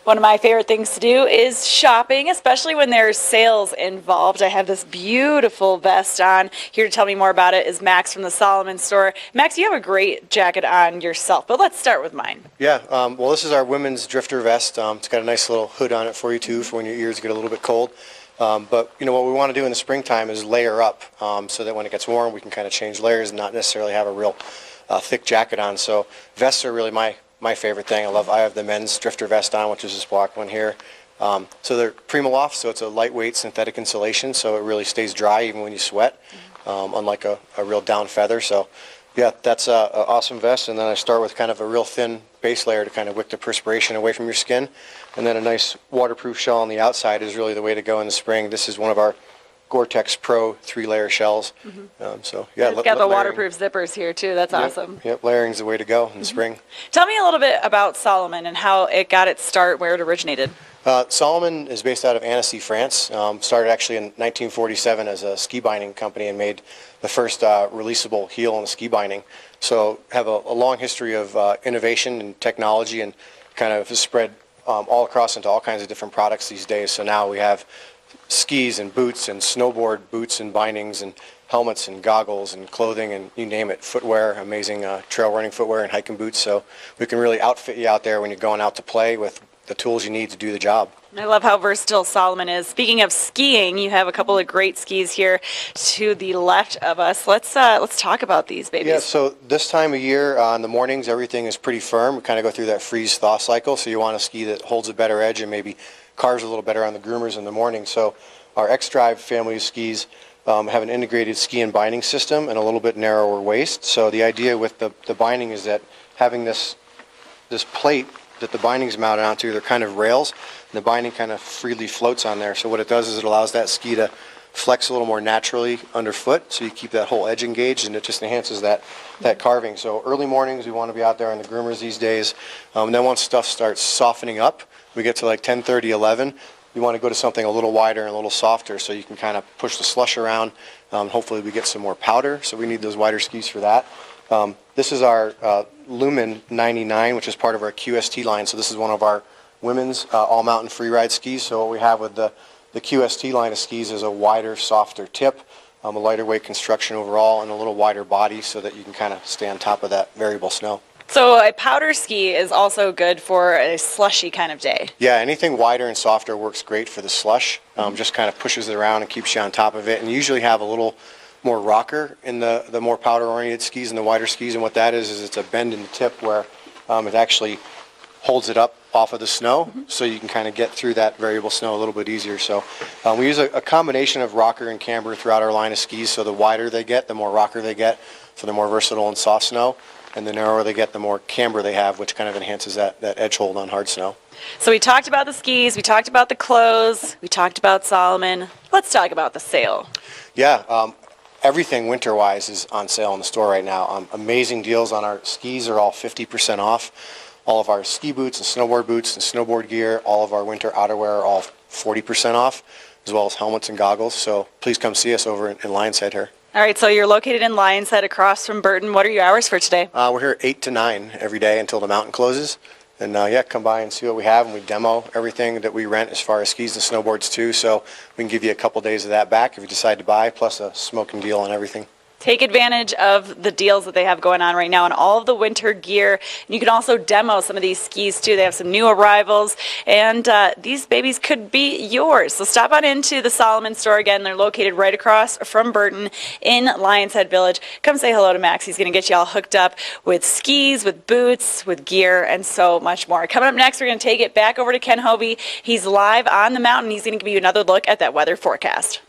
One of my favorite things to do is shopping, especially when there's sales involved. I have this beautiful vest on. Here to tell me more about it is Max from the Salomon store. Max, you have a great jacket on yourself, but let's start with mine. Yeah, well, this is our women's drifter vest. It's got a nice little hood on it for you too, for when your ears get a little bit cold. But you know what we want to do in the springtime is layer up, so that when it gets warm we can kind of change layers and not necessarily have a real thick jacket on. So vests are really my favorite thing. I have the men's drifter vest on, which is this black one here. So they're Primaloft, so it's a lightweight synthetic insulation, so it really stays dry even when you sweat, unlike a real down feather. So yeah, that's an awesome vest. And then I start with kind of a real thin base layer to kind of wick the perspiration away from your skin. And then a nice waterproof shell on the outside is really the way to go in the spring. This is one of our Gore-Tex Pro 3-layer shells. So yeah, it's got the waterproof zippers here too. That's awesome. Yep, layering's the way to go in the spring. Tell me a little bit about Salomon and how it got its start, where it originated. Salomon is based out of Annecy, France. Started actually in 1947 as a ski binding company and made the first releasable heel in the ski binding. So have a long history of innovation and technology, and kind of has spread all across into all kinds of different products these days. So now we have skis and boots and snowboard boots and bindings and helmets and goggles and clothing and you name it, footwear, amazing trail running footwear and hiking boots. So we can really outfit you out there when you're going out to play with the tools you need to do the job. I love how versatile Salomon is. Speaking of skiing, you have a couple of great skis here to the left of us. Let's talk about these babies. Yeah, so this time of year, in the mornings, everything is pretty firm. We kind of go through that freeze-thaw cycle, so you want a ski that holds a better edge and maybe carves a little better on the groomers in the morning. So our X-Drive family of skis have an integrated ski and binding system and a little bit narrower waist. So the idea with the binding is that having this plate that the binding's mounted onto, they're kind of rails, and the binding kind of freely floats on there. So what it does is it allows that ski to flex a little more naturally underfoot, so you keep that whole edge engaged, and it just enhances that carving. So early mornings, we want to be out there on the groomers these days. And then once stuff starts softening up, we get to like 10:30, 11, you want to go to something a little wider and a little softer, so you can kind of push the slush around. Hopefully we get some more powder, so we need those wider skis for that. This is our Lumen 99, which is part of our QST line. So this is one of our women's all-mountain freeride skis. So what we have with the QST line of skis is a wider, softer tip, a lighter weight construction overall, and a little wider body so that you can kind of stay on top of that variable snow. So a powder ski is also good for a slushy kind of day. Yeah, anything wider and softer works great for the slush. Just kind of pushes it around and keeps you on top of it. And you usually have a little more rocker in the more powder-oriented skis and the wider skis. And what that is it's a bend in the tip where it actually holds it up off of the snow, so you can kind of get through that variable snow a little bit easier. So we use a combination of rocker and camber throughout our line of skis. So the wider they get, the more rocker they get, so they're more versatile in soft snow. And the narrower they get, the more camber they have, which kind of enhances that edge hold on hard snow. So we talked about the skis, we talked about the clothes, we talked about Salomon. Let's talk about the sale. Yeah, everything winter-wise is on sale in the store right now. Amazing deals on our skis are all 50% off. All of our ski boots and snowboard gear, all of our winter outerwear are all 40% off, as well as helmets and goggles. So please come see us over in Lion's Head here. All right, so you're located in Lion's Head across from Burton. What are your hours for today? We're here 8 to 9 every day until the mountain closes. And yeah, come by and see what we have, and we demo everything that we rent as far as skis and snowboards too. So we can give you a couple days of that back if you decide to buy, plus a smoking deal on everything. Take advantage of the deals that they have going on right now on all of the winter gear. And you can also demo some of these skis too. They have some new arrivals, and these babies could be yours. So stop on into the Salomon store again. They're located right across from Burton in Lion's Head Village. Come say hello to Max. He's going to get you all hooked up with skis, with boots, with gear, and so much more. Coming up next, we're going to take it back over to Ken Hovey. He's live on the mountain. He's going to give you another look at that weather forecast.